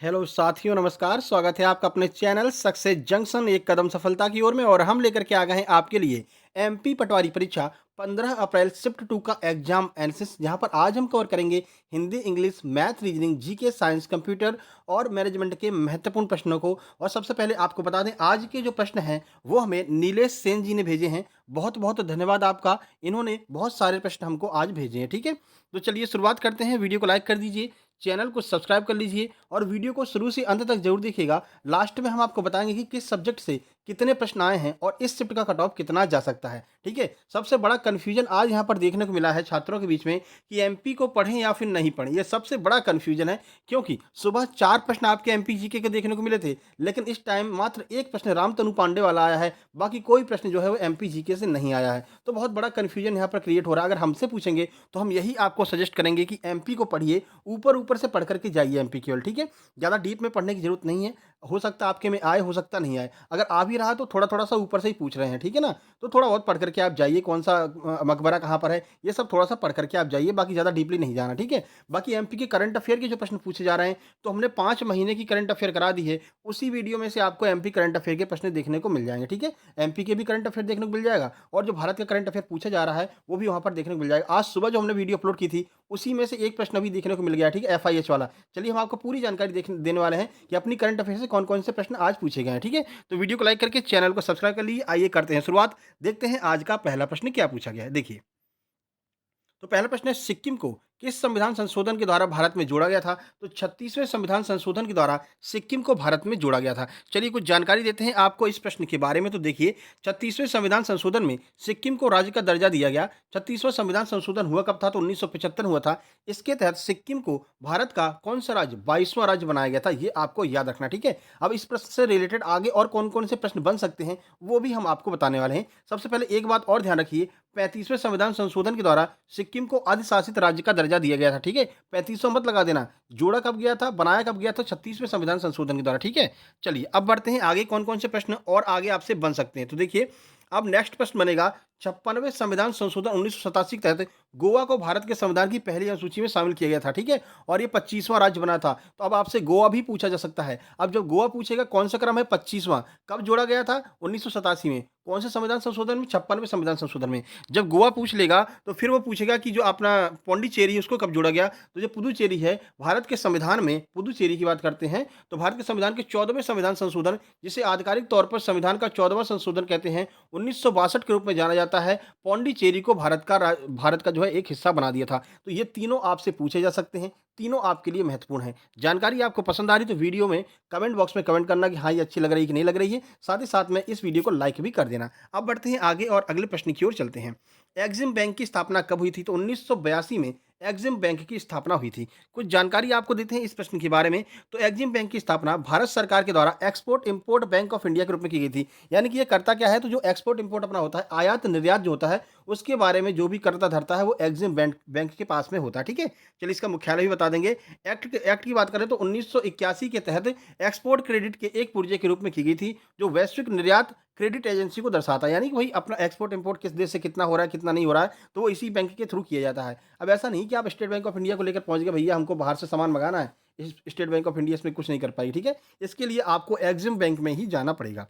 Hello साथियों, नमस्कार। स्वागत है आपका अपने चैनल सक्सेस जंक्शन एक कदम सफलता की ओर में। और हम लेकर के आ गए हैं आपके लिए एमपी पटवारी परीक्षा 15 अप्रैल शिफ्ट 2 का एग्जाम एनालिसिस, जहां पर आज हम कवर करेंगे Hindi, English, math, reasoning, GK, science, computer और मैनेजमेंट के महत्वपूर्ण प्रश्नों को। और सबसे पहले आपको बता दें, आज के जो प्रश्न हैं वो हमें नीलेश सेन जी ने भेजे हैं। बहुत बहुत धन्यवाद आपका। इन्होंने बहुत सारे प्रश्न हमको आज भेजे हैं। ठीक है, तो चलिए शुरुआत करते हैं। वीडियो को लाइक कर दीजिए, चैनल को सब्सक्राइब कर लीजिए और वीडियो को शुरू से अंत तक जरूर देखिएगा। लास्ट में हम आपको बताएंगे कि किस सब्जेक्ट से कितने प्रश्न आए हैं और इस शिफ्ट का कट ऑफ कितना जा सकता है। ठीक है, सबसे बड़ा कंफ्यूजन आज यहाँ पर देखने को मिला है छात्रों के बीच में कि एमपी को पढ़ें या फिर नहीं पढ़ें। ये सबसे बड़ा कंफ्यूजन है, क्योंकि सुबह 4 प्रश्न आपके एमपी जीके के देखने को मिले थे, लेकिन इस टाइम मात्र एक प्रश्न रामतनु पांडे वाला आया है। बाकी कोई प्रश्न जो है वो एमपी जीके से नहीं आया है। तो बहुत बड़ा कंफ्यूजन यहाँ पर क्रिएट हो रहा है। अगर हमसे पूछेंगे तो हम यही आपको सजेस्ट करेंगे कि एमपी को पढ़िए, ऊपर ऊपर से पढ़ करके जाइए एमपी केवल। ठीक है, ज़्यादा डीप में पढ़ने की जरूरत नहीं है। हो सकता है आपके में आए, हो सकता नहीं आए। अगर आ भी रहा तो थोड़ा थोड़ा सा ऊपर से ही पूछ रहे हैं। ठीक है ना, तो थोड़ा बहुत पढ़ करके आप जाइए, कौन सा मकबरा कहाँ पर है, ये सब थोड़ा सा पढ़ करके आप जाइए। बाकी ज़्यादा डीपली नहीं जाना। ठीक है, बाकी एमपी के करंट अफेयर के जो प्रश्न पूछे जा रहे हैं, तो हमने 5 महीने की करंट अफेयर करा दी है। उसी वीडियो में से आपको एमपी करंट अफेयर के प्रश्न देखने को मिल जाएंगे। ठीक है, एमपी के भी करंट अफेयर देखने को मिल जाएगा और जो भारत का करंट अफेयर पूछा जा रहा है वो भी वहाँ पर देखने को मिल जाएगा। आज सुबह जो हमने वीडियो अपलोड की थी उसी में से एक प्रश्न अभी देखने को मिल गया। ठीक है, एफआईएच वाला। चलिए हम आपको पूरी जानकारी देने वाले हैं कि अपनी करंट अफेयर से कौन कौन से प्रश्न आज पूछे गए हैं। ठीक है, तो वीडियो को लाइक करके चैनल को सब्सक्राइब कर लीजिए। आइए करते हैं शुरुआत। देखते हैं आज का पहला प्रश्न क्या पूछा गया है। देखिए, तो पहला प्रश्न है, सिक्किम को किस संविधान संशोधन के द्वारा भारत में जोड़ा गया था? तो 36वें संविधान संशोधन के द्वारा सिक्किम को भारत में जोड़ा गया था। चलिए कुछ जानकारी देते हैं आपको इस प्रश्न के बारे में। तो देखिए, 36वें संविधान संशोधन में सिक्किम को राज्य का दर्जा दिया गया। 36वां संविधान संशोधन हुआ कब था? तो 1975 हुआ था। इसके तहत सिक्किम को भारत का कौन सा राज्य, 22वां राज्य बनाया गया था। ये आपको याद रखना। ठीक है, अब इस प्रश्न से रिलेटेड आगे और कौन कौन से प्रश्न बन सकते हैं वो भी हम आपको बताने वाले हैं। सबसे पहले एक बात और ध्यान रखिए, 35वें संविधान संशोधन के द्वारा सिक्किम को अधिशासित राज्य का दर्जा दिया गया था। ठीक है, 3500 मत लगा देना। जोड़ा कब गया था, बनाया कब गया था? 36वें संविधान संशोधन के द्वारा। ठीक है, चलिए अब बढ़ते हैं आगे, कौन कौन से प्रश्न और आगे आपसे बन सकते हैं। तो देखिए, अब नेक्स्ट प्रश्न बनेगा, 56वें संविधान संशोधन 1987 के तहत गोवा को भारत के संविधान की पहली अनुसूची में शामिल किया गया था। ठीक है, और ये 25वां राज्य बना था। तो अब आपसे गोवा भी पूछा जा सकता है। अब जब गोवा पूछेगा, कौन सा क्रम है? 25वां। कब जोड़ा गया था? 1987 में। कौन से संविधान संशोधन में? 56वें संविधान संशोधन में। जब गोवा पूछ लेगा तो फिर वो पूछेगा कि जो अपना पौंडीचेरी है उसको कब जोड़ा गया? तो जो पुदुचेरी है भारत के संविधान में, पुदुचेरी की बात करते हैं, तो भारत के संविधान के 14वें संविधान संशोधन, जिसे आधिकारिक तौर पर संविधान का 14वां संशोधन कहते हैं, 1962 के रूप में जाना जाता है, पौंडीचेरी को भारत का जो है एक हिस्सा बना दिया था। तो ये तीनों आपसे पूछे जा सकते हैं, तीनों आपके लिए महत्वपूर्ण है। जानकारी आपको पसंद आ रही तो वीडियो में कमेंट बॉक्स में कमेंट करना कि हाँ ये अच्छी लग रही है कि नहीं लग रही है। साथ ही साथ में इस वीडियो को लाइक भी कर देना। अब बढ़ते हैं आगे और अगले प्रश्न की ओर चलते हैं। एक्सिम बैंक की स्थापना कब हुई थी? तो 1982 में एक्सिम बैंक की स्थापना हुई थी। कुछ जानकारी आपको देते हैं इस प्रश्न के बारे में। तो एक्सिम बैंक की स्थापना भारत सरकार के द्वारा export import bank of India के रूप में की गई थी। यानी कि ये करता क्या है? तो जो एक्सपोर्ट इंपोर्ट अपना होता है, आयात निर्यात जो होता है, उसके बारे में जो भी करता धरता है वो एक्सिम बैंक के पास में होता है। ठीक है, चलिए इसका मुख्यालय भी बता देंगे। एक्ट की बात करें तो 1981 के तहत एक्सपोर्ट क्रेडिट के एक पुर्जे के रूप में की गई थी, जो वैश्विक निर्यात क्रेडिट एजेंसी को दर्शाता है। यानी कि वही अपना एक्सपोर्ट इंपोर्ट किस देश से कितना हो रहा है, कितना नहीं हो रहा है, तो वो इसी बैंक के थ्रू किया जाता है। अब ऐसा नहीं कि आप स्टेट बैंक ऑफ इंडिया को लेकर पहुंच गए, भैया हमको बाहर से सामान मंगाना है, इस स्टेट बैंक ऑफ इंडिया इसमें कुछ नहीं कर पाई। ठीक है, इसके लिए आपको एक्सिम बैंक में ही जाना पड़ेगा।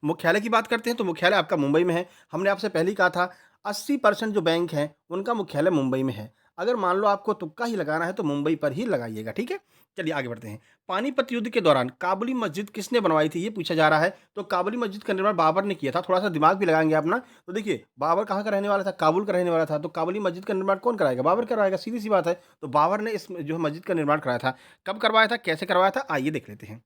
मुख्यालय की बात करते हैं तो मुख्यालय आपका मुंबई में है। हमने आपसे पहले ही कहा था 80% जो बैंक हैं उनका मुख्यालय मुंबई में है। अगर मान लो आपको तुक्का ही लगाना है तो मुंबई पर ही लगाइएगा। ठीक है, चलिए आगे बढ़ते हैं। पानीपत युद्ध के दौरान काबुली मस्जिद किसने बनवाई थी? ये पूछा जा रहा है। तो काबुली मस्जिद का निर्माण बाबर ने किया था। थोड़ा सा दिमाग भी लगाएंगे अपना। तो देखिए, बाबर कहाँ का रहने वाला था? काबुल का रहने वाला था। तो काबुली मस्जिद का निर्माण कौन कराएगा? बाबर कराएगा, सीधी सी बात है। तो बाबर ने इस जो है मस्जिद का निर्माण कराया था। कब करवाया था, कैसे करवाया था, आइए देख लेते हैं।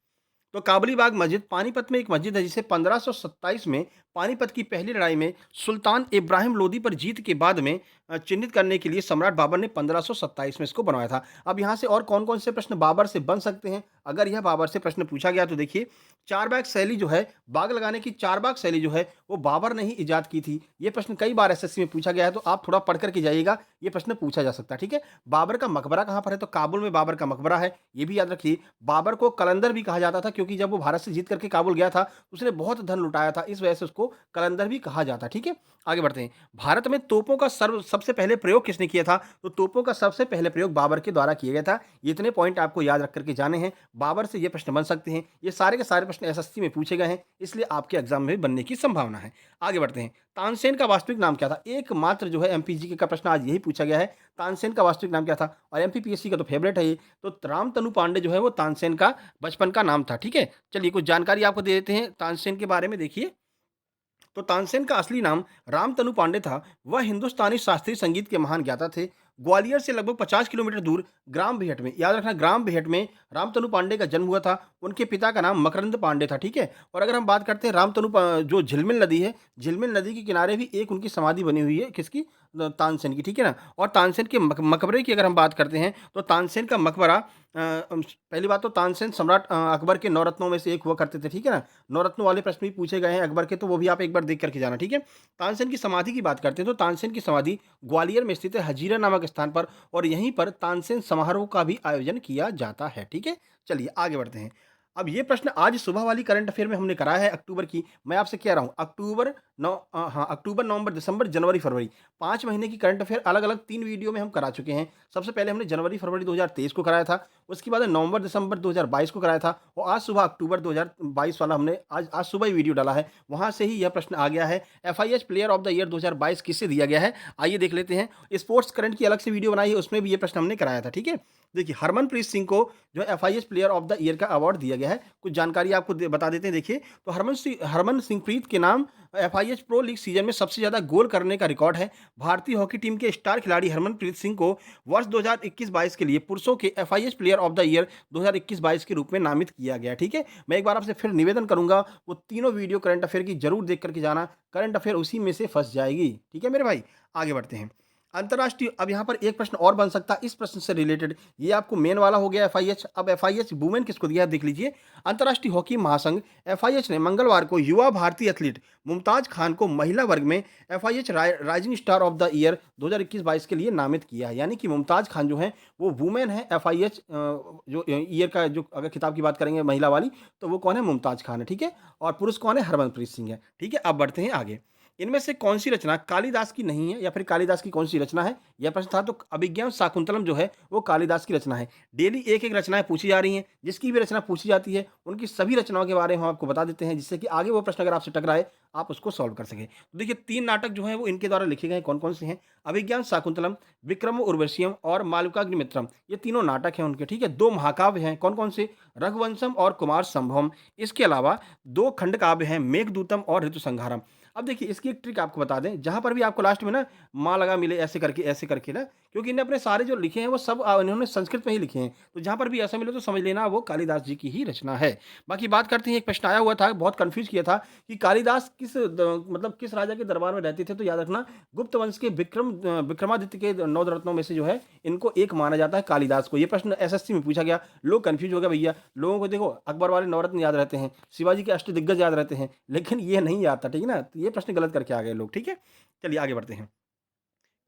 तो काबुली बाग मस्जिद पानीपत में एक मस्जिद है, जिसे 1527 में पानीपत की पहली लड़ाई में सुल्तान इब्राहिम लोदी पर जीत के बाद में चिन्हित करने के लिए सम्राट बाबर ने 1527 में इसको बनवाया था। अब यहाँ से और कौन कौन से प्रश्न बाबर से बन सकते हैं अगर यह बाबर से प्रश्न पूछा गया? तो देखिए, चार बाग शैली जो है, बाग लगाने की चार बाग शैली जो है वो बाबर ने ही इजाद की थी। ये प्रश्न कई बार एसएससी में पूछा गया है, तो आप थोड़ा पढ़ करके जाइएगा, ये प्रश्न पूछा जा सकता है। ठीक है, बाबर का मकबरा कहाँ पर है? तो काबुल में बाबर का मकबरा है, ये भी याद रखिए। बाबर को कलंदर भी कहा जाता था, क्योंकि जब वो भारत से जीत करके काबुल गया था, तो उसने बहुत धन लुटाया था, इस वजह से उसको कलंदर भी कहा जाता है, ठीक है? आगे बढ़ते हैं। भारत में तोपों का सबसे पहले प्रयोग किसने किया था? तो तोपों का सबसे पहले प्रयोग बाबर के द्वारा किया गया था। ये इतने पॉइंट आपको याद रख कर के जाने हैं, बाबर से ये प्रश्न बन सकते हैं। ये सारे के सारे प्रश्न एसएससी में पूछे गए हैं, इसलिए आपके एग्ज़ाम में भी बनने की संभावना है। आगे बढ़ते हैं। तानसेन का वास्तविक नाम क्या था? एकमात्र जो है एमपीजीके का प्रश्न आज यही पूछा गया है, तानसेन का वास्तविक नाम क्या था? और एमपीपीएससी का तो फेवरेट है ये, तो रामतनु पांडे जो है वो तानसेन का बचपन का नाम था, ठीक है? चलिए कुछ जानकारी आपको दे देते हैं तानसेन के बारे में, देखिए। तो तानसेन का असली नाम रामतनु पांडे था। वह हिंदुस्तानी शास्त्रीय संगीत के महान ज्ञाता थे। ग्वालियर से लगभग 50 किलोमीटर दूर ग्राम बेहट में, याद रखना ग्राम बेहट में रामतनु पांडे का जन्म हुआ था। उनके पिता का नाम मकरंद पांडे था, ठीक है? और अगर हम बात करते हैं जो झिलमिल नदी है, झिलमिल नदी के किनारे भी एक उनकी समाधि बनी हुई है, किसकी? तानसेन की, ठीक है ना? और तानसेन के मकबरे की अगर हम बात करते हैं, तो तानसेन का मकबरा पहली बात तो तानसेन सम्राट अकबर के 9 रत्नों में से एक हुआ करते थे, ठीक है ना? 9 रत्नों वाले प्रश्न भी पूछे गए हैं अकबर के, तो वो भी आप एक बार देख करके जाना, ठीक है? तानसेन की समाधि की बात करते हैं, तो तानसेन की समाधि ग्वालियर में स्थित है, हजीरा नामक स्थान पर, और यहीं पर तानसेन समारोह का भी आयोजन किया जाता है, ठीक है? चलिए आगे बढ़ते हैं। अब ये प्रश्न आज सुबह वाली करंट अफेयर में हमने कराया है अक्टूबर की। मैं आपसे कह रहा हूँ अक्टूबर, नवंबर, दिसंबर, जनवरी, फरवरी 5 महीने की करंट अफेयर अलग-अलग 3 वीडियो में हम करा चुके हैं। सबसे पहले हमने जनवरी, फरवरी 2023 को कराया था। उसके बाद नवंबर, दिसंबर 2022 को कराया था, और आज सुबह अक्टूबर 2022 वाला हमने आज आज सुबह ही वीडियो डाला है। वहाँ से ही यह प्रश्न आ गया है। FIH player of the year 2022 किसे दिया गया है? आइए देख लेते हैं। स्पोर्ट्स करंट की अलग से वीडियो बनाई है, उसमें भी ये प्रश्न हमने कराया था, ठीक है? देखिए, हरमनप्रीत सिंह को जो है FIH player of the year का अवार्ड दिया गया है। कुछ जानकारी आपको बता देते हैं, देखिए। तो हरमन सिंह प्रीत के नाम एफआईएच प्रो लीग सीजन में सबसे ज़्यादा गोल करने का रिकॉर्ड है। भारतीय हॉकी टीम के स्टार खिलाड़ी हरमनप्रीत सिंह को वर्ष 2021-22 के लिए पुरुषों के FIH player of the year 2021-22 के रूप में नामित किया गया, ठीक है? मैं एक बार आपसे फिर निवेदन करूंगा, वो तीनों वीडियो करंट अफेयर की जरूर देख करके जाना, करंट अफेयर उसी में से फंस जाएगी, ठीक है मेरे भाई? आगे बढ़ते हैं। अंतर्राष्ट्रीय, अब यहाँ पर एक प्रश्न और बन सकता है इस प्रश्न से रिलेटेड, ये आपको मेन वाला हो गया एफआईएच। अब एफआईएच वुमेन किसको दिया है देख लीजिए। अंतर्राष्ट्रीय हॉकी महासंघ एफआईएच ने मंगलवार को युवा भारतीय एथलीट मुमताज खान को महिला वर्ग में FIH rising star of the year 2021-22 के लिए नामित किया है। यानी कि मुमताज खान जो है वो वुमेन है एफआईएच जो ईयर का, जो अगर खिताब की बात करेंगे महिला वाली, तो वो कौन है? मुमताज खान है, ठीक है? और पुरुष कौन है? हरमनप्रीत सिंह है, ठीक है? अब बढ़ते हैं आगे। इनमें से कौन सी रचना कालिदास की नहीं है, या फिर कालिदास की कौन सी रचना है, यह प्रश्न था। तो अभिज्ञान शाकुंतलम जो है वो कालिदास की रचना है। डेली एक एक रचनाएं पूछी जा रही हैं, जिसकी भी रचना पूछी जाती है उनकी सभी रचनाओं के बारे में हम आपको बता देते हैं, जिससे कि आगे वो प्रश्न अगर आपसे टकराए आप उसको सॉल्व कर सकें। तो देखिए, 3 नाटक जो हैं वो इनके द्वारा लिखे गए हैं। कौन कौन से हैं? अभिज्ञान शाकुंतलम, विक्रम उर्वशीयम और मालविकाग्निमित्रम, ये तीनों नाटक हैं उनके, ठीक है? 2 महाकाव्य हैं, कौन कौन से? रघुवंशम और कुमार संभवम। इसके अलावा 2 खंड काव्य हैं, मेघदूतम और ऋतुसंहारम। अब देखिए, इसकी एक ट्रिक आपको बता दें, जहाँ पर भी आपको लास्ट में ना माँ लगा मिले ऐसे करके ना, क्योंकि इन्हें अपने सारे जो लिखे हैं वो सब इन्होंने संस्कृत में ही लिखे हैं, तो जहाँ पर भी ऐसा मिले तो समझ लेना वो कालिदास जी की ही रचना है। बाकी बात करते हैं, एक प्रश्न आया हुआ था, बहुत कंफ्यूज किया था कि कालिदास मतलब किस राजा के दरबार में रहते थे? तो याद रखना, गुप्त वंश के विक्रमादित्य के 9 रत्नों में से जो है इनको एक माना जाता है कालिदास को। ये प्रश्न एसएससी में पूछा गया, लोग कंफ्यूज हो गए भैया। लोगों को देखो अकबर वाले 9 रत्न याद रहते हैं, शिवाजी के अष्टदिग्गज याद रहते हैं, लेकिन ये नहीं आता, ठीक है ना? तो ये प्रश्न गलत करके आ गए लोग, ठीक है? चलिए आगे बढ़ते हैं।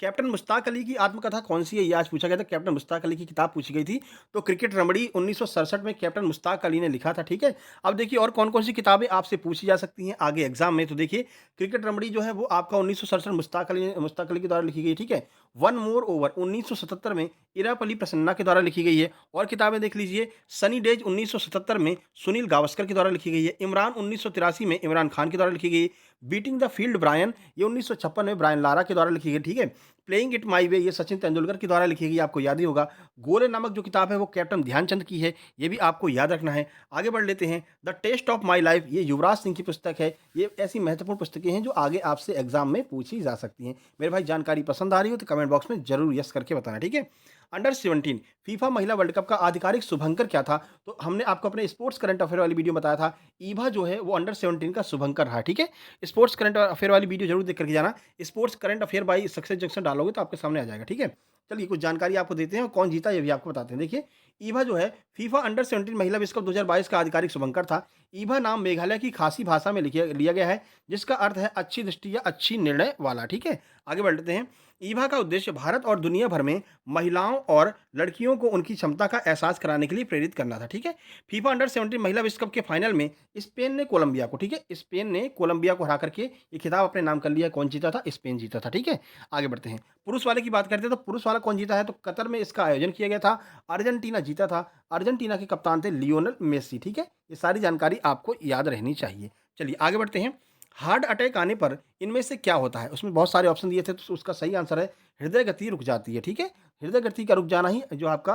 कैप्टन मुश्ताक अली की आत्मकथा कौन-सी है? ये आज पूछा गया था, कैप्टन मुश्ताक अली की किताब पूछी गई थी। तो क्रिकेट रमणी 1967 में कैप्टन मुश्ताक अली ने लिखा था, ठीक है? अब देखिए, और कौन-कौन सी किताबें आपसे पूछी जा सकती हैं आगे एग्ज़ाम में। तो देखिए, क्रिकेट रमणी जो है वो आपका 1967 मुश्ताक अली के द्वारा लिखी गई, ठीक है? वन मोर ओवर 1977 में इरापली प्रसन्ना के द्वारा लिखी गई है। और किताबें देख लीजिए, सनी डेज़ 1977 में सुनील गावस्कर के द्वारा लिखी गई है। इमरान 1983 में इमरान खान के द्वारा लिखी गई। बीटिंग द फील्ड ब्रायन, ये 1956 में ब्रायन लारा के द्वारा लिखी गई, ठीक है? प्लेइंग इट माई वे, ये सचिन तेंदुलकर के द्वारा लिखी गई, आपको याद ही होगा। गोले नामक जो किताब है वो कैप्टन ध्यानचंद की है, ये भी आपको याद रखना है। आगे बढ़ लेते हैं। The test of my life, ये युवराज सिंह की पुस्तक है। ये ऐसी महत्वपूर्ण पुस्तकें हैं जो आगे आपसे एग्जाम में पूछी जा सकती हैं। मेरे भाई, जानकारी पसंद आ रही हो तो कमेंट बॉक्स में जरूर यस करके बताना, ठीक है? अंडर 17 फीफा महिला वर्ल्ड कप का आधिकारिक शुभंकर क्या था? तो हमने आपको अपने स्पोर्ट्स करंट अफेयर वाली वीडियो में बताया था, ईभा जो है वो अंडर 17 का शुभंकर रहा, ठीक है? स्पोर्ट्स करंट अफेयर वाली वीडियो जरूर देख करके जाना। Sports current affair by success junction डालोगे तो आपके सामने आ जाएगा, ठीक है? चलिए कुछ जानकारी आपको देते हैं और कौन जीता ये भी आपको बताते हैं। देखिए, ईवा जो है फीफा अंडर 17 महिला विश्व कप 2022 का आधिकारिक शुभंकर था। ईवा नाम मेघालय की खासी भाषा में लिया गया है, जिसका अर्थ है अच्छी दृष्टि या अच्छी निर्णय वाला, ठीक है? आगे बढ़ते हैं। ईवा का उद्देश्य भारत और दुनिया भर में महिलाओं और लड़कियों को उनकी क्षमता का एहसास कराने के लिए प्रेरित करना था, ठीक है? फीफा अंडर 17 महिला विश्व कप के फाइनल में स्पेन ने कोलंबिया को, ठीक है? स्पेन ने कोलंबिया को हरा करके ये खिताब अपने नाम कर लिया। कौन जीता था? स्पेन जीता था, ठीक है? आगे बढ़ते हैं। पुरुष वाले की बात करते हैं तो पुरुष वाला कौन जीता है? तो कतर में इसका आयोजन किया गया था। अर्जेंटीना जीता था। अर्जेंटीना के कप्तान थे लियोनेल मेसी, ठीक है? ये सारी जानकारी आपको याद रहनी चाहिए। चलिए आगे बढ़ते हैं। हार्ट अटैक आने पर इनमें से क्या होता है? उसमें बहुत सारे ऑप्शन दिए थे, तो उसका सही आंसर है हृदय गति रुक जाती है, ठीक है? हृदय गति का रुक जाना ही जो आपका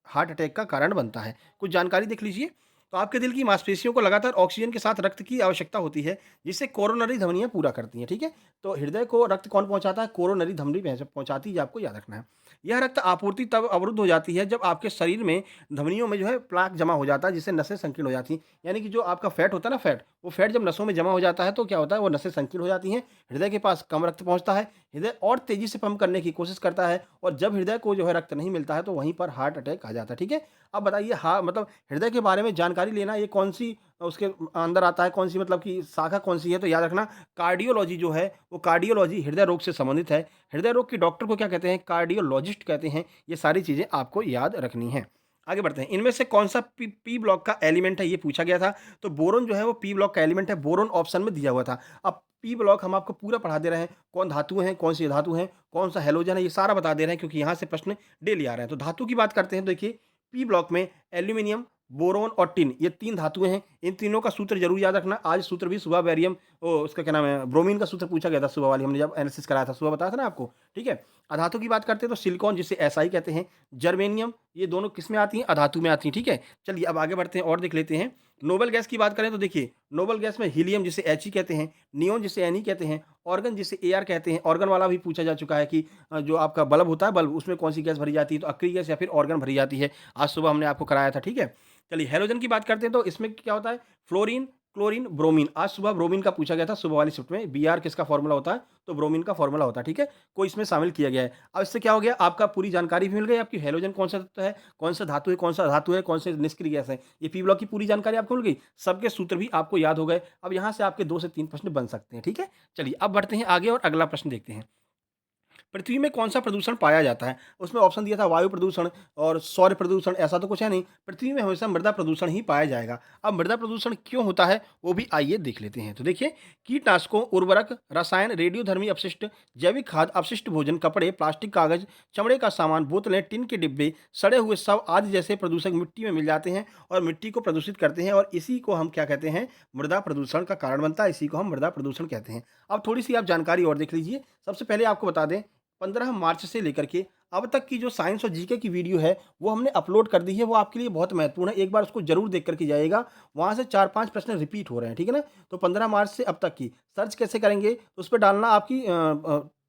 हार्ट अटैक का कारण बनता है। कुछ जानकारी देख लीजिए। तो आपके दिल की मांसपेशियों को लगातार ऑक्सीजन के साथ रक्त की आवश्यकता होती है, जिसे कोरोनरी धमनियाँ पूरा करती हैं, ठीक है? तो हृदय को रक्त कौन पहुँचाता है? कोरोनरी धमनी पहुँचाती है, ये आपको याद रखना है। यह रक्त आपूर्ति तब अवरुद्ध हो जाती है जब आपके शरीर में धमनियों में जो है प्लाक जमा हो जाता है, जिससे नसें संकीर्ण हो जाती हैं। यानी कि जो आपका फैट होता है ना, फैट, वो फैट जब नसों में जमा हो जाता है तो क्या होता है? वो नसें संकीर्ण हो जाती हैं, हृदय के पास कम रक्त पहुँचता है, हृदय और तेज़ी से पंप करने की कोशिश करता है, और जब हृदय को जो है रक्त नहीं मिलता है तो वहीं पर हार्ट अटैक आ जाता है, ठीक है? अब बताइए, मतलब हृदय के बारे में जानकारी लेना, ये कौन-सी उसके अंदर आता है, कौन-सी मतलब कि शाखा कौन-सी है? तो याद रखना, कार्डियोलॉजी जो है, वो कार्डियोलॉजी हृदय रोग से संबंधित है। हृदय रोग के डॉक्टर को क्या कहते हैं? कार्डियोलॉजिस्ट कहते हैं। ये सारी चीज़ें आपको याद रखनी हैं। आगे बढ़ते हैं। इनमें से कौन-सा पी ब्लॉक का एलिमेंट है? ये पूछा गया था। तो बोरोन जो है वो पी ब्लॉक का एलिमेंट है। बोरोन ऑप्शन में दिया हुआ था। अब पी ब्लॉक हम आपको पूरा पढ़ा दे रहे हैं। कौन धातु हैं, कौन सी धातु हैं, कौन सा हैलोजन है, ये सारा बता दे रहे हैं, क्योंकि यहाँ से प्रश्न डेली आ रहे हैं। तो धातु की बात करते हैं तो देखिए, पी ब्लॉक में एल्यूमीनियम, बोरोन और टिन, ये 3 धातुएँ हैं। इन तीनों का सूत्र ज़रूर याद रखना। आज सूत्र भी सुबह बेरियम, उसका क्या नाम है, ब्रोमीन का सूत्र पूछा गया था सुबह वाली, हमने जब एनालिसिस कराया था, सुबह बताया था ना आपको, ठीक है? अधातु की बात करते हैं तो सिलिकॉन, जिसे एसआई कहते हैं, जर्मेनियम, ये दोनों किस में आती हैं? अधातु में आती हैं, ठीक है? चलिए अब आगे बढ़ते हैं और देख लेते हैं। नोबेल गैस की बात करें तो देखिए, नोबेल गैस में हीलियम, जिसे He कहते हैं, नियॉन जिसे Ne कहते हैं, ऑर्गन जिसे Ar कहते हैं। ऑर्गन वाला भी पूछा जा चुका है कि जो आपका बल्ब होता है, बल्ब, उसमें कौन-सी गैस भरी जाती है? तो अक्रिय गैस या फिर ऑर्गन भरी जाती है। आज सुबह हमने आपको कराया था, ठीक है? चलिए हैलोजन की बात करते हैं तो इसमें क्या होता है? Fluorine, chlorine, bromine. आज सुबह ब्रोमीन का पूछा गया था सुबह वाली शिफ्ट में। Br किसका फ़ॉर्मूला होता है? तो ब्रोमीन का फ़ॉर्मूला होता है, ठीक है? को इसमें शामिल किया गया है। अब इससे क्या हो गया? आपका पूरी जानकारी भी मिल गई आपकी, हैलोजन कौन-सा तत्व है, कौन-सा धातु है, कौन-सा अधातु है, कौन से निष्क्रिय गैस है। ये पी ब्लॉक की पूरी जानकारी आपको मिल गई। सबके सूत्र भी आपको याद हो गए। अब यहाँ से आपके 2 से 3 प्रश्न बन सकते हैं, ठीक है? चलिए अब बढ़ते हैं आगे और अगला प्रश्न देखते हैं। पृथ्वी में कौन-सा प्रदूषण पाया जाता है? उसमें ऑप्शन दिया था वायु प्रदूषण और सौर प्रदूषण, ऐसा तो कुछ है नहीं। पृथ्वी में हमेशा मृदा प्रदूषण ही पाया जाएगा। अब मृदा प्रदूषण क्यों होता है, वो भी आइए देख लेते हैं। तो देखिए, कीटनाशकों, उर्वरक, रसायन, रेडियोधर्मी अपशिष्ट, जैविक खाद, अपशिष्ट भोजन, कपड़े, प्लास्टिक, कागज, चमड़े का सामान, बोतलें, टिन के डिब्बे, सड़े हुए शव आदि जैसे प्रदूषक मिट्टी में मिल जाते हैं और मिट्टी को प्रदूषित करते हैं, और इसी को हम क्या कहते हैं? मृदा प्रदूषण का कारण बनता है। इसी को हम मृदा प्रदूषण कहते हैं। अब थोड़ी-सी आप जानकारी और देख लीजिए। सबसे पहले आपको बता दें, 15 मार्च से लेकर के अब तक की जो साइंस और जीके की वीडियो है, वो हमने अपलोड कर दी है। वो आपके लिए बहुत महत्वपूर्ण है। एक बार उसको ज़रूर देख कर के जाइएगा। वहाँ से 4-5 प्रश्न रिपीट हो रहे हैं, ठीक है ना? तो 15 मार्च से अब तक की सर्च कैसे करेंगे? तो उस पे डालना आपकी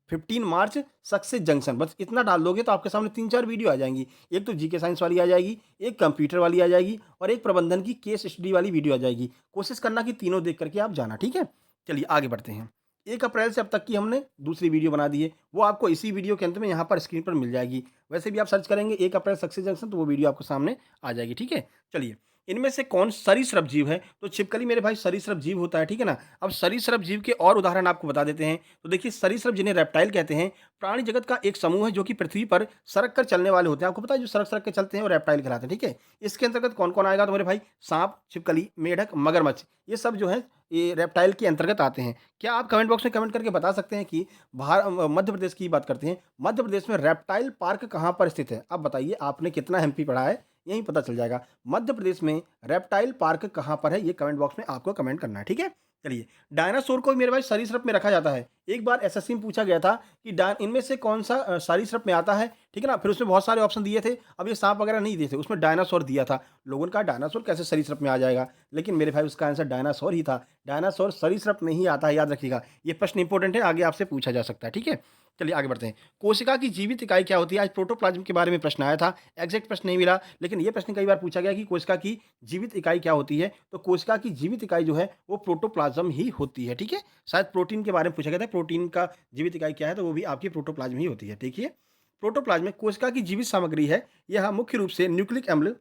15 मार्च सक्सेस जंक्शन, बस इतना डाल दोगे तो आपके सामने 3-4 वीडियो आ जाएँगी। एक तो जीके साइंस वाली आ जाएगी, एक कंप्यूटर वाली आ जाएगी और एक प्रबंधन की केस स्टडी वाली वीडियो आ जाएगी। कोशिश करना कि तीनों देख कर के आप जाना, ठीक है? चलिए आगे बढ़ते हैं। 1 अप्रैल से अब तक की हमने दूसरी वीडियो बना दी है। वो आपको इसी वीडियो के अंत में यहाँ पर स्क्रीन पर मिल जाएगी। वैसे भी आप सर्च करेंगे 1 अप्रैल सक्सेस जंक्शन, तो वो वीडियो आपको सामने आ जाएगी, ठीक है? चलिए, इनमें से कौन सरीसृप जीव है? तो छिपकली मेरे भाई सरीसृप जीव होता है, ठीक है ना? अब सरीसृप जीव के और उदाहरण आपको बता देते हैं। तो देखिए, सरीसृप जिन्हें रेप्टाइल कहते हैं, प्राणी जगत का एक समूह है जो कि पृथ्वी पर सरक कर चलने वाले होते हैं। आपको पता है जो सरक-सरक के चलते हैं वो रेप्टाइल कहलाते हैं, ठीक है? इसके अंतर्गत कौन-कौन आएगा? तो मेरे भाई साँप, छिपकली, मेढक, मगरमच्छ, ये सब जो है ये रेप्टाइल के अंतर्गत आते हैं। क्या आप कमेंट बॉक्स में कमेंट करके बता सकते हैं कि मध्य प्रदेश की बात करते हैं, मध्य प्रदेश में रेप्टाइल पार्क कहाँ पर स्थित है? अब बताइए, आपने कितना एमपी पढ़ा है? यहीं पता चल जाएगा। मध्य प्रदेश में रेप्टाइल पार्क कहाँ पर है? ये कमेंट बॉक्स में आपको कमेंट करना है, ठीक है? चलिए, डायनासोर को भी मेरे भाई सरीसृप में रखा जाता है। एक बार एसएससी में पूछा गया था कि डा इनमें से कौन-सा सरीसृप में आता है, ठीक है ना? फिर उसमें बहुत सारे ऑप्शन दिए थे। अब ये साँप वगैरह नहीं दिए थे, उसमें डायनासोर दिया था। लोगों ने कहा डायनासोर कैसे सरीसृप में आ जाएगा? लेकिन मेरे भाई उसका आंसर डायनासोर ही था। डायनासोर सरीसृप में ही आता है, याद रखिएगा। ये प्रश्न इंपॉर्टेंट है, आगे आपसे पूछा जा सकता है, ठीक है? चलिए आगे बढ़ते हैं। कोशिका की जीवित इकाई क्या होती है? आज प्रोटोप्लाज्म के बारे में प्रश्न आया था। एग्जैक्ट प्रश्न नहीं मिला, लेकिन ये प्रश्न कई बार पूछा गया कि कोशिका की जीवित इकाई क्या होती है? तो कोशिका की जीवित इकाई जो है वो प्रोटोप्लाज्म ही होती है, ठीक है? शायद प्रोटीन के बारे में पूछा गया था, प्रोटीन का जीवित इकाई क्या है? तो वो भी आपकी प्रोटोप्लाज्म ही होती है, देखिए। प्रोटोप्लाज्म में कोशिका की जीवित सामग्री है। यह मुख्य रूप से न्यूक्लिक अम्ल,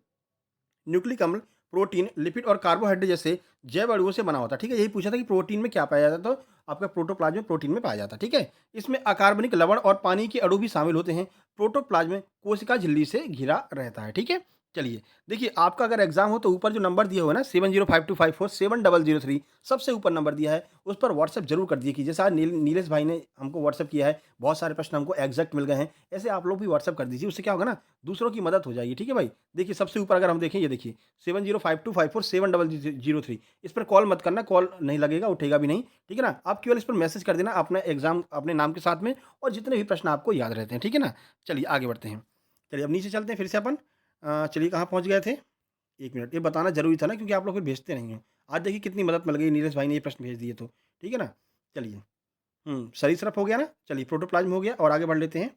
प्रोटीन, लिपिड और कार्बोहाइड्रेट जैसे जैव अणुओं से बना होता है। ठीक है, यही पूछा था कि प्रोटीन में क्या पाया जाता है, तो आपका प्रोटोप्लाज्म में प्रोटीन में पाया जाता है। ठीक है, इसमें अकार्बनिक लवण और पानी के अणु भी शामिल होते हैं। प्रोटोप्लाज्म में कोशिका झिल्ली से घिरा रहता है। ठीक है, चलिए देखिए, आपका अगर एग्जाम हो तो ऊपर जो नंबर दिया हुआ है ना 7052547003, सबसे ऊपर नंबर दिया है, उस पर व्हाट्सएप जरूर कर दिए कीजिए। जैसे आज नीलेश भाई ने हमको व्हाट्सएप किया है, बहुत सारे प्रश्न हमको एग्जैक्ट मिल गए हैं, ऐसे आप लोग भी व्हाट्सएप कर दीजिए। उससे क्या होगा ना, दूसरों की मदद हो जाएगी। ठीक है भाई, देखिए सबसे ऊपर अगर हम देखें, ये देखिए 7052547003, इस पर कॉल मत करना, कॉल नहीं लगेगा, उठेगा भी नहीं। ठीक है ना, आप केवल इस पर मैसेज कर देना अपना एग्जाम अपने नाम के साथ में, और जितने भी प्रश्न आपको याद रहते हैं। ठीक है ना, चलिए आगे बढ़ते हैं। चलिए अब नीचे चलते हैं फिर से अपन। चलिए कहाँ पहुँच गए थे? 1 मिनट, ये बताना ज़रूरी था ना, क्योंकि आप लोग फिर भेजते नहीं हैं। आज देखिए कितनी मदद मिल गई, नीरज भाई ने ये प्रश्न भेज दिए तो। ठीक है ना? चलिए, सरीसृप हो गया ना? चलिए प्रोटोप्लाज़्म हो गया, और आगे बढ़ लेते हैं।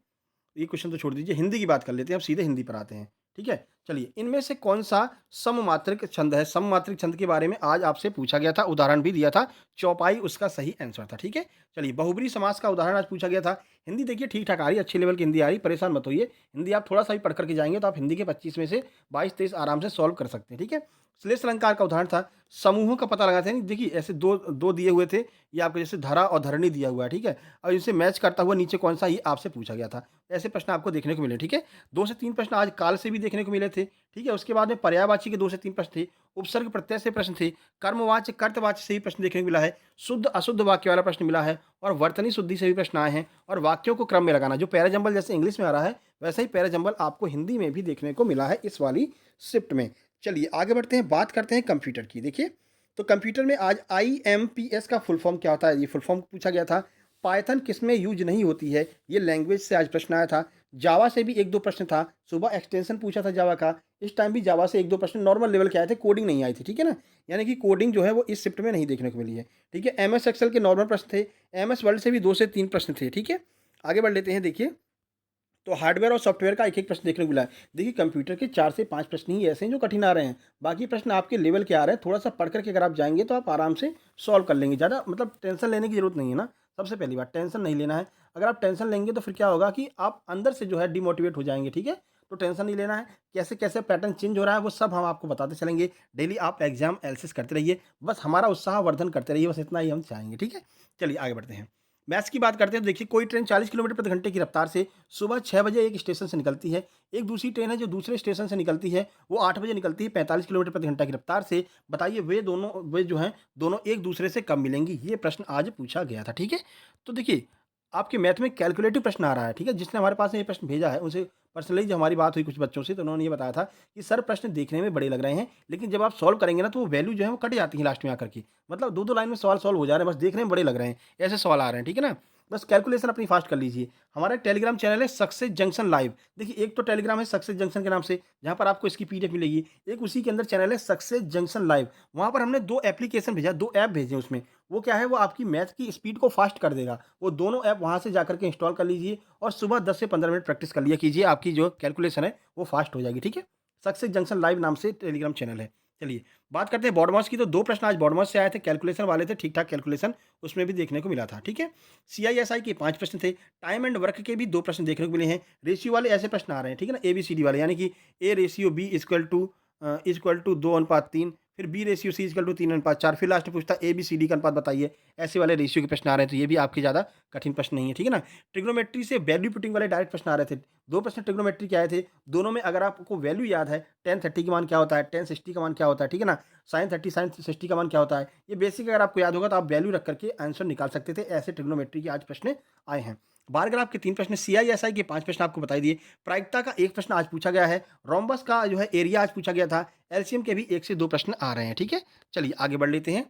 ये क्वेश्चन तो छोड़ दीजिए, हिंदी की बात कर लेते हैं, अब सीधे हिंदी पर आते हैं। ठीक है? चलिए, इनमें से कौन-सा सममात्रिक छंद है? सममात्रिक छंद के बारे में आज आपसे पूछा गया था, उदाहरण भी दिया था, चौपाई उसका सही आंसर था। ठीक है? चलिए, बहुब्रीहि समास का उदाहरण आज पूछा गया था। हिंदी देखिए ठीक-ठाक आ रही है, अच्छे लेवल की हिंदी आ रही है, परेशान मत होइए। हिंदी आप थोड़ा-सा भी पढ़ कर के जाएँगे तो आप हिंदी के 25 में से 22-23 आराम से सॉल्व कर सकते हैं। ठीक है? श्लेष अलंकार का उदाहरण था, समूहों का पता लगाते हैं। देखिए ऐसे 2 दिए हुए थे, ये आपके जैसे धरा और धरणी दिया हुआ है। ठीक है? और इनसे मैच करता हुआ नीचे कौन-सा, ये आपसे पूछा गया था। ऐसे प्रश्न आपको देखने को मिले। ठीक है? 2 से 3 प्रश्न आज काल से भी देखने को मिले थे। ठीक है? उसके बाद में पर्यायवाची के 2 से 3 प्रश्न थे, उपसर्ग प्रत्यय से प्रश्न थे, कर्मवाच्य, कर्तवाच्य से भी प्रश्न देखने को मिला है, शुद्ध अशुद्ध वाक्य वाला प्रश्न मिला है, और वर्तनी शुद्धि से भी प्रश्न आए हैं, और वाक्यों को क्रम में लगाना, जो पैराजंबल जैसे इंग्लिश में आ रहा है, वैसा ही पैराजंबल आपको हिंदी में भी देखने को मिला है इस वाली शिफ्ट में। चलिए आगे बढ़ते हैं, बात करते हैं कंप्यूटर की। देखिए, तो कंप्यूटर में आज आईएमपीएस का फुल फॉर्म क्या होता है, ये फुल फॉर्म पूछा गया था। पाइथन किसमें यूज नहीं होती है, ये लैंग्वेज से आज प्रश्न आया था। जावा से भी 1-2 प्रश्न था, सुबह एक्सटेंशन पूछा था जावा का, इस टाइम भी जावा से 1-2 प्रश्न नॉर्मल लेवल के आए थे, कोडिंग नहीं आई थी। ठीक है ना, यानी कि कोडिंग जो है वो इस शिफ्ट में नहीं देखने को मिली है। ठीक है, एमएस एक्सेल के नॉर्मल प्रश्न थे, एमएस वर्ड से भी 2 से 3 प्रश्न थे। ठीक है, आगे बढ़ लेते हैं। देखिए, तो हार्डवेयर और सॉफ्टवेयर का एक-एक प्रश्न देखने को मिला है। देखिए, कंप्यूटर के 4 से 5 प्रश्न ही ऐसे हैं जो कठिन आ रहे हैं। बाकी प्रश्न आपके लेवल के आ रहे हैं। थोड़ा-सा पढ़ कर के अगर आप जाएँगे तो आप आराम से सॉल्व कर लेंगे। ज़्यादा मतलब टेंशन लेने की ज़रूरत नहीं है ना, सबसे पहली बात टेंशन नहीं लेना है। अगर आप टेंशन लेंगे तो फिर क्या होगा कि आप अंदर से जो है डिमोटिवेट हो जाएँगे। ठीक है? तो टेंशन नहीं लेना है। कैसे-कैसे पैटर्न चेंज हो रहा है वो सब हम आपको बताते चलेंगे। डेली आप एग्ज़ाम एनालिसिस करते रहिए। बस हमारा उत्साहवर्धन करते रहिए, बस इतना ही हम चाहेंगे। ठीक है? चलिए आगे बढ़ते हैं। मैथ्स की बात करते हैं तो देखिए, कोई ट्रेन 40 किलोमीटर प्रति घंटे की रफ्तार से सुबह 6 बजे एक स्टेशन से निकलती है। एक दूसरी ट्रेन है जो दूसरे स्टेशन से निकलती है, वो 8 बजे निकलती है 45 किलोमीटर प्रति घंटा की रफ्तार से। बताइए वे जो हैं दोनों एक दूसरे से कब मिलेंगी? ये प्रश्न आज पूछा गया था। ठीक है? तो देखिए, आपके मैथ में कैलकुलेटिव प्रश्न आ रहा है। ठीक है? जिसने हमारे पास ये प्रश्न भेजा है उनसे पर्सनली जो हमारी बात हुई कुछ बच्चों से, तो उन्होंने ये बताया था कि सर प्रश्न देखने में बड़े लग रहे हैं, लेकिन जब आप सॉल्व करेंगे ना तो वो वैल्यू जो है वो कट जाती है लास्ट में आकर के। मतलब 2-2 लाइन में सवाल सॉल्व हो जा रहे हैं, बस देखने में बड़े लग रहे हैं। ऐसे सवाल आ रहे हैं। ठीक है ना? बस कैलकुलेशन अपनी फास्ट कर लीजिए। हमारा टेलीग्राम चैनल है सक्सेस जंक्शन लाइव। देखिए, एक तो टेलीग्राम है सक्सेस जंक्शन के नाम से, जहाँ पर आपको इसकी पीडीएफ मिलेगी। एक उसी के अंदर चैनल है सक्सेस जंक्शन लाइव। वहाँ पर हमने 2 एप्लीकेशन भेजा, 2 ऐप भेजे उसमें। वो क्या है, वो आपकी मैथ की स्पीड को फास्ट कर देगा। वो दोनों ऐप वहाँ से जाकर के इंस्टॉल कर लीजिए, और सुबह 10 से 15 मिनट प्रैक्टिस कर लिया कीजिए। आपकी जो कैलकुलेशन है वो फास्ट हो जाएगी। ठीक है? सक्सेस जंक्शन लाइव नाम से टेलीग्राम चैनल है। चलिए बात करते हैं बॉडमास की। तो 2 प्रश्न आज बॉडमास से आए थे, कैलकुलेशन वाले थे, ठीक-ठाक कैलकुलेशन उसमें भी देखने को मिला था। ठीक है? सीआईएसआई के 5 प्रश्न थे, टाइम एंड वर्क के भी 2 प्रश्न देखने को मिले हैं। रेशियो वाले ऐसे प्रश्न आ रहे हैं। ठीक है ना? एबीसीडी वाले, यानी कि A ratio B equal to 2:3, फिर B ratio C equal to 3:4, फिर लास्ट में पूछता है ए बी सी डी का अनुपात बताइए। ऐसे वाले रेशियो के प्रश्न आ रहे हैं, तो ये भी आपके ज़्यादा कठिन प्रश्न नहीं है। ठीक है ना? ट्रिग्नोमेट्री से वैल्यू पुटिंग वाले डायरेक्ट प्रश्न आ रहे थे। 2 प्रश्न ट्रिग्नोमेट्री के आए थे। दोनों में अगर आपको वैल्यू याद है, tan 30 का मान क्या होता है, tan 60 का मान क्या होता है, ठीक है ना? sin 30 sin 60 का मान क्या होता है, ये बेसिक अगर आपको याद होगा तो आप वैल्यू रख करके आंसर निकाल सकते थे। ऐसे ट्रिग्नोमेट्री के आज प्रश्न आए हैं। बार ग्राफ के 3 प्रश्न, सीआईएसआई के 5 प्रश्न आपको बताई दिए। प्रायिकता का 1 प्रश्न आज पूछा गया है। रोम्बस का जो है एरिया आज पूछा गया था। एलसीएम के भी 1 से 2 प्रश्न आ रहे हैं। ठीक है? चलिए आगे बढ़ लेते हैं।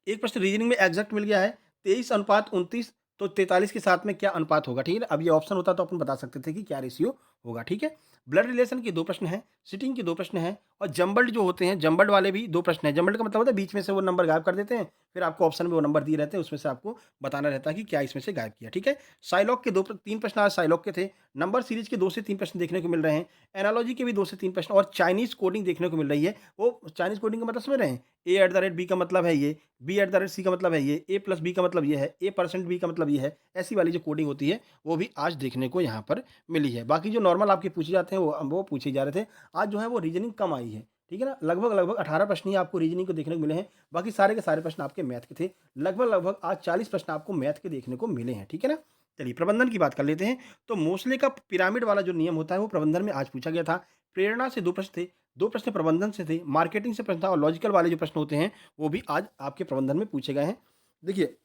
एक प्रश्न रीजनिंग में एग्जैक्ट मिल गया है, 23:29, तो 43 के साथ में क्या अनुपात होगा? ठीक है? अब ये ऑप्शन होता तो अपन बता सकते थे कि क्या रेशियो होगा। ठीक है? ब्लड रिलेशन के 2 प्रश्न हैं, सिटिंग के 2 प्रश्न हैं, और जम्बल्ड जो होते हैं, जम्बल्ड वाले भी 2 प्रश्न हैं। जम्बल्ड का मतलब होता है बीच में से वो नंबर गायब कर देते हैं, फिर आपको ऑप्शन में वो नंबर दिए रहते हैं, उसमें से आपको बताना रहता है कि क्या इसमें से गायब किया, ठीक है? साइलॉग के 3 प्रश्न आज साइलॉग के थे। नंबर सीरीज़ के 2 से 3 प्रश्न देखने को मिल रहे हैं। एनालॉजी के भी 2 से 3 प्रश्न और चाइनीज़ कोडिंग देखने को मिल रही है। वो चाइनीज़ कोडिंग का मतलब समझ रहे हैं? A@B का मतलब है ये, B@C का मतलब है ये, A+B का मतलब ये है, A% B का मतलब ये है। ऐसी वाली जो कोडिंग होती है, वो भी आज देखने को यहाँ पर मिली है। बाकी जो नॉर्मल आपके पूछे जाते हैं, वो पूछे जा रहे थे। आज जो है वो रीजनिंग कम आई है, ठीक है ना? लगभग 18 प्रश्न ही आपको रीजनिंग को देखने को मिले हैं। बाकी सारे के सारे प्रश्न आपके मैथ के थे। लगभग आज 40 प्रश्न आपको मैथ के देखने को मिले हैं, ठीक है ना? चलिए प्रबंधन की बात कर लेते हैं। तो मोस्ले का पिरामिड वाला जो नियम होता है, वो प्रबंधन में आज पूछा गया था। प्रेरणा से 2 प्रश्न थे, 2 प्रश्न प्रबंधन से थे, मार्केटिंग से प्रश्न था और लॉजिकल वाले जो प्रश्न होते हैं, वो भी आज आपके प्रबंधन में पूछे गए हैं। देखिए,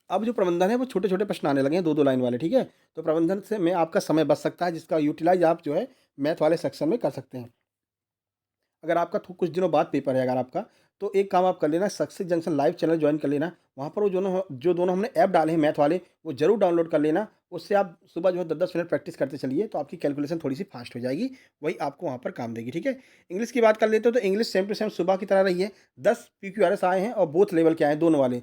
अब जो प्रबंधन है वो छोटे-छोटे प्रश्न आने लगे हैं 2-2 लाइन वाले, ठीक है? तो प्रबंधन से में आपका समय बच सकता है, जिसका यूटिलाइज़ आप जो है मैथ वाले सेक्शन में कर सकते हैं। अगर आपका कुछ दिनों बाद पेपर है अगर आपका, तो एक काम आप कर लेना, success junction live channel join कर लेना। वहाँ पर वो जो दोनों हमने ऐप डाले हैं मैथ वाले, वो ज़रूर डाउनलोड कर लेना। उससे आप सुबह जो है 10-10 मिनट प्रैक्टिस करते चलिए, तो आपकी कैलकुलेशन थोड़ी-सी फास्ट हो जाएगी। वही आपको वहाँ पर काम देगी, ठीक है? इंग्लिश की बात कर लेते हो तो इंग्लिश सेम टू सेम सुबह की तरह रही है। 10 पीक्यूआरएस आए हैं और बोथ लेवल के आए हैं, दोनों वाले।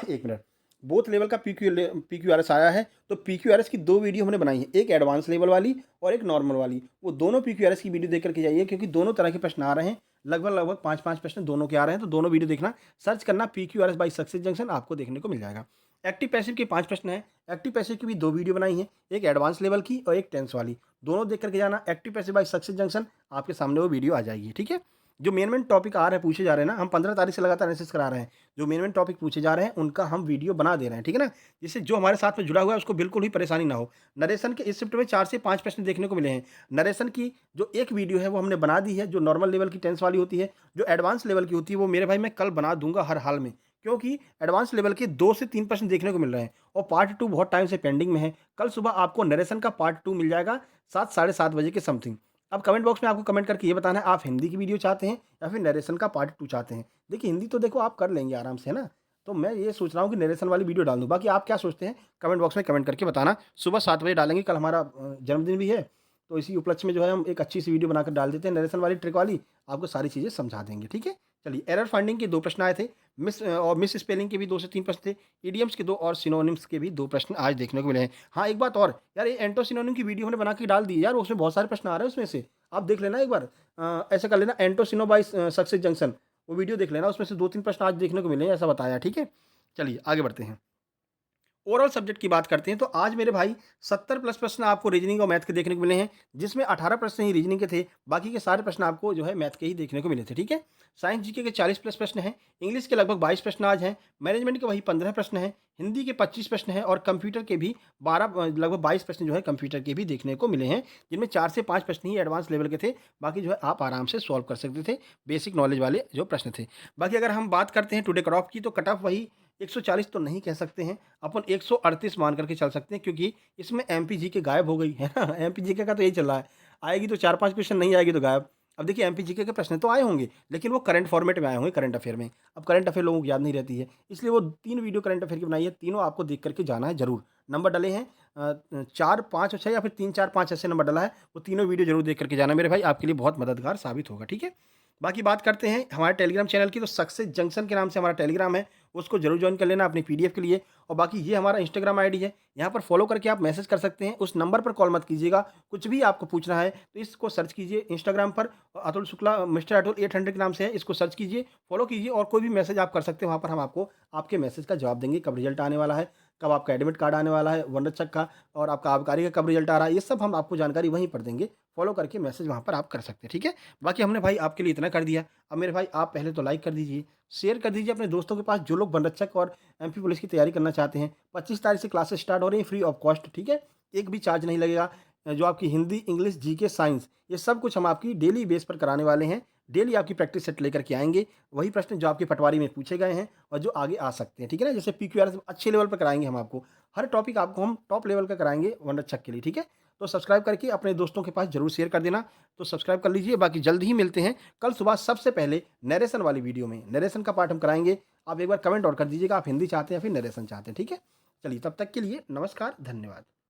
1 मिनट। बोथ लेवल का पीक्यूआरएस आया है, तो पीक्यूआरएस की 2 वीडियो हमने बनाई है, एक एडवांस लेवल वाली और एक नॉर्मल वाली। वो दोनों पीक्यूआरएस की वीडियो देख कर के जाइए, क्योंकि दोनों तरह के प्रश्न आ रहे हैं। लगभग 5-5 प्रश्न दोनों के आ रहे हैं, तो दोनों वीडियो देखना। सर्च करना पीक्यूआरएस बाय सक्सेस जंक्शन, आपको देखने को मिल जाएगा। एक्टिव पैसिव के 5 प्रश्न हैं। एक्टिव पैसिव की भी 2 वीडियो बनाई हैं, एक एडवांस लेवल की और एक टेंस वाली। दोनों देख कर के जाना। Active passive by success junction, आपके सामने वो वीडियो आ जाएगी, ठीक है? जो मेन टॉपिक आ रहे हैं, पूछे जा रहे हैं ना, हम 15 तारीख से लगातार एनालिसिस करा रहे हैं। जो मेन टॉपिक पूछे जा रहे हैं, उनका हम वीडियो बना दे रहे हैं, ठीक है ना? जिससे जो हमारे साथ में जुड़ा हुआ है, उसको बिल्कुल भी परेशानी ना हो। नरेशन के इस शिफ्ट में 4 से 5 प्रश्न देखने को मिले हैं। नरेशन की जो एक वीडियो है, वो हमने बना दी है, जो नॉर्मल लेवल की टेंस वाली होती है। जो एडवांस लेवल की होती है, वो मेरे भाई मैं कल बना दूँगा हर हाल में। क्योंकि एडवांस लेवल के 2 से 3 प्रश्न देखने को मिल रहे हैं और पार्ट 2 बहुत टाइम से पेंडिंग में है। कल सुबह आपको नरेशन का पार्ट 2 मिल जाएगा 7 साढ़े 7 बजे के समथिंग। अब कमेंट बॉक्स में आपको कमेंट करके ये बताना है, आप हिंदी की वीडियो चाहते हैं या फिर नरेशन का पार्ट 2 चाहते हैं। देखिए, हिंदी तो देखो आप कर लेंगे आराम से, है ना? तो मैं ये सोच रहा हूँ कि नरेशन वाली वीडियो डाल दूँ। बाकी आप क्या सोचते हैं? कमेंट बॉक्स में कमेंट करके बताना। सुबह 7 बजे डालेंगे, कल हमारा जन्मदिन भी है, तो इसी उपलक्ष्य में जो है हम एक अच्छी सी वीडियो बनाकर डाल देते हैं नरेशन वाली, ट्रिक वाली। आपको सारी चीज़ें समझा देंगे, ठीक है? चलिए, एरर फाइंडिंग के 2 प्रश्न आए थे। मिस स्पेलिंग के भी 2 से 3 प्रश्न थे। इडियम्स के 2 और सिनोनिम्स के भी 2 प्रश्न आज देखने को मिले हैं। हाँ, एक बात और, यार ये एंटो सिनोनिम की वीडियो हमने बना के डाल दी है यार, उसमें बहुत सारे प्रश्न आ रहे हैं उसमें से। आप देख लेना एक बार। ऐसा कर लेना, एंटो सिनो बाय सक्सेस जंक्शन, वो वीडियो देख लेना, उसमें से 2-3 प्रश्न आज देखने को मिले हैं, ऐसा बताया, ठीक है? चलिए आगे बढ़ते हैं। ओवरऑल सब्जेक्ट की बात करते हैं, तो आज मेरे भाई 70 प्लस प्रश्न आपको रीजनिंग और मैथ के देखने को मिले हैं, जिसमें 18 प्रश्न ही रीजनिंग के थे। बाकी के सारे प्रश्न आपको जो है मैथ के ही देखने को मिले थे, ठीक है? साइंस जीके के 40 प्लस प्रश्न हैं। इंग्लिश के लगभग 22 प्रश्न आज हैं। मैनेजमेंट के वही 15 प्रश्न हैं। हिंदी के 25 प्रश्न हैं और कंप्यूटर के भी 12 लगभग 22 प्रश्न जो है कंप्यूटर के भी देखने को मिले हैं, जिनमें 4 से 5 प्रश्न ही एडवांस लेवल के थे। बाकी जो है आप आराम से सॉल्व कर सकते थे, बेसिक नॉलेज वाले जो प्रश्न थे। बाकी अगर हम बात करते हैं टुडे कट ऑफ की, तो कट ऑफ वही 140 तो नहीं कह सकते हैं, अपन 138 मान करके चल सकते हैं, क्योंकि इसमें एमपी जीके गायब हो गई है ना। एमपी जीके का तो यही चल रहा है, आएगी तो 4-5 क्वेश्चन, नहीं आएगी तो गायब। अब देखिए, एमपी जीके के प्रश्न तो आए होंगे, लेकिन वो करंट फॉर्मेट में आए होंगे, करंट अफेयर में। अब करंट अफेयर लोगों को याद नहीं रहती है, इसलिए वो 3 वीडियो करंट अफेयर की बनाई है, तीनों आपको देख करके जाना है जरूर। नंबर डले हैं 4, 5 और 6, या फिर 3, 4, 5 ऐसे नंबर डला है, वो तीनों वीडियो जरूर देख करके जाना मेरे भाई, आपके लिए बहुत मददगार साबित होगा, ठीक है? बाकी बात करते हैं हमारे टेलीग्राम चैनल की, तो सक्सेस जंक्शन के नाम से हमारा टेलीग्राम है, उसको जरूर ज्वाइन कर लेना अपनी पीडीएफ के लिए। और बाकी ये हमारा इंस्टाग्राम आईडी है, यहाँ पर फॉलो करके आप मैसेज कर सकते हैं। उस नंबर पर कॉल मत कीजिएगा, कुछ भी आपको पूछना है तो इसको सर्च कीजिए इंस्टाग्राम पर, अतुल शुक्ला, मिस्टर अतुल 800 के नाम से है, इसको सर्च कीजिए, फॉलो कीजिए और कोई भी मैसेज आप कर सकते हैं। वहाँ पर हम आपको आपके मैसेज का जवाब देंगे, कब रिजल्ट आने वाला है, कब आपका एडमिट कार्ड आने वाला है वनरक्षक का, और आपका आबकारी का कब रिजल्ट आ रहा है, ये सब हम आपको जानकारी वहीं पर देंगे। फॉलो करके मैसेज वहाँ पर आप कर सकते हैं, ठीक है? बाकी हमने भाई आपके लिए इतना कर दिया। अब मेरे भाई आप पहले तो लाइक कर दीजिए, शेयर कर दीजिए अपने दोस्तों के पास, जो लोग वनरक्षक और एमपी पुलिस की तैयारी करना चाहते हैं। 25 तारीख से क्लासेस स्टार्ट हो रही हैं, फ्री ऑफ कॉस्ट, ठीक है? एक भी चार्ज नहीं लगेगा। जो आपकी हिंदी, इंग्लिश, जीके, साइंस, ये सब कुछ हम आपकी डेली बेस पर कराने वाले हैं। डेली आपकी प्रैक्टिस सेट लेकर के आएँगे। वही प्रश्न जो आपके पटवारी में पूछे गए हैं और जो आगे आ सकते हैं, ठीक है ना? जैसे पीक्यूआरएस अच्छे लेवल पर कराएँगे हम आपको। हर टॉपिक आपको हम टॉप लेवल का कराएँगे वनरक्षक के लिए, ठीक है? तो सब्सक्राइब करके अपने दोस्तों के पास ज़रूर शेयर कर देना। तो सब्सक्राइब कर लीजिए। बाकी जल्द ही मिलते हैं कल सुबह सबसे पहले नरेशन वाली वीडियो में। नरेशन का पार्ट हम कराएँगे। आप एक बार कमेंट और कर दीजिएगा, आप हिंदी चाहते हैं या फिर नरेशन चाहते हैं, ठीक है? चलिए, तब तक के लिए नमस्कार, धन्यवाद।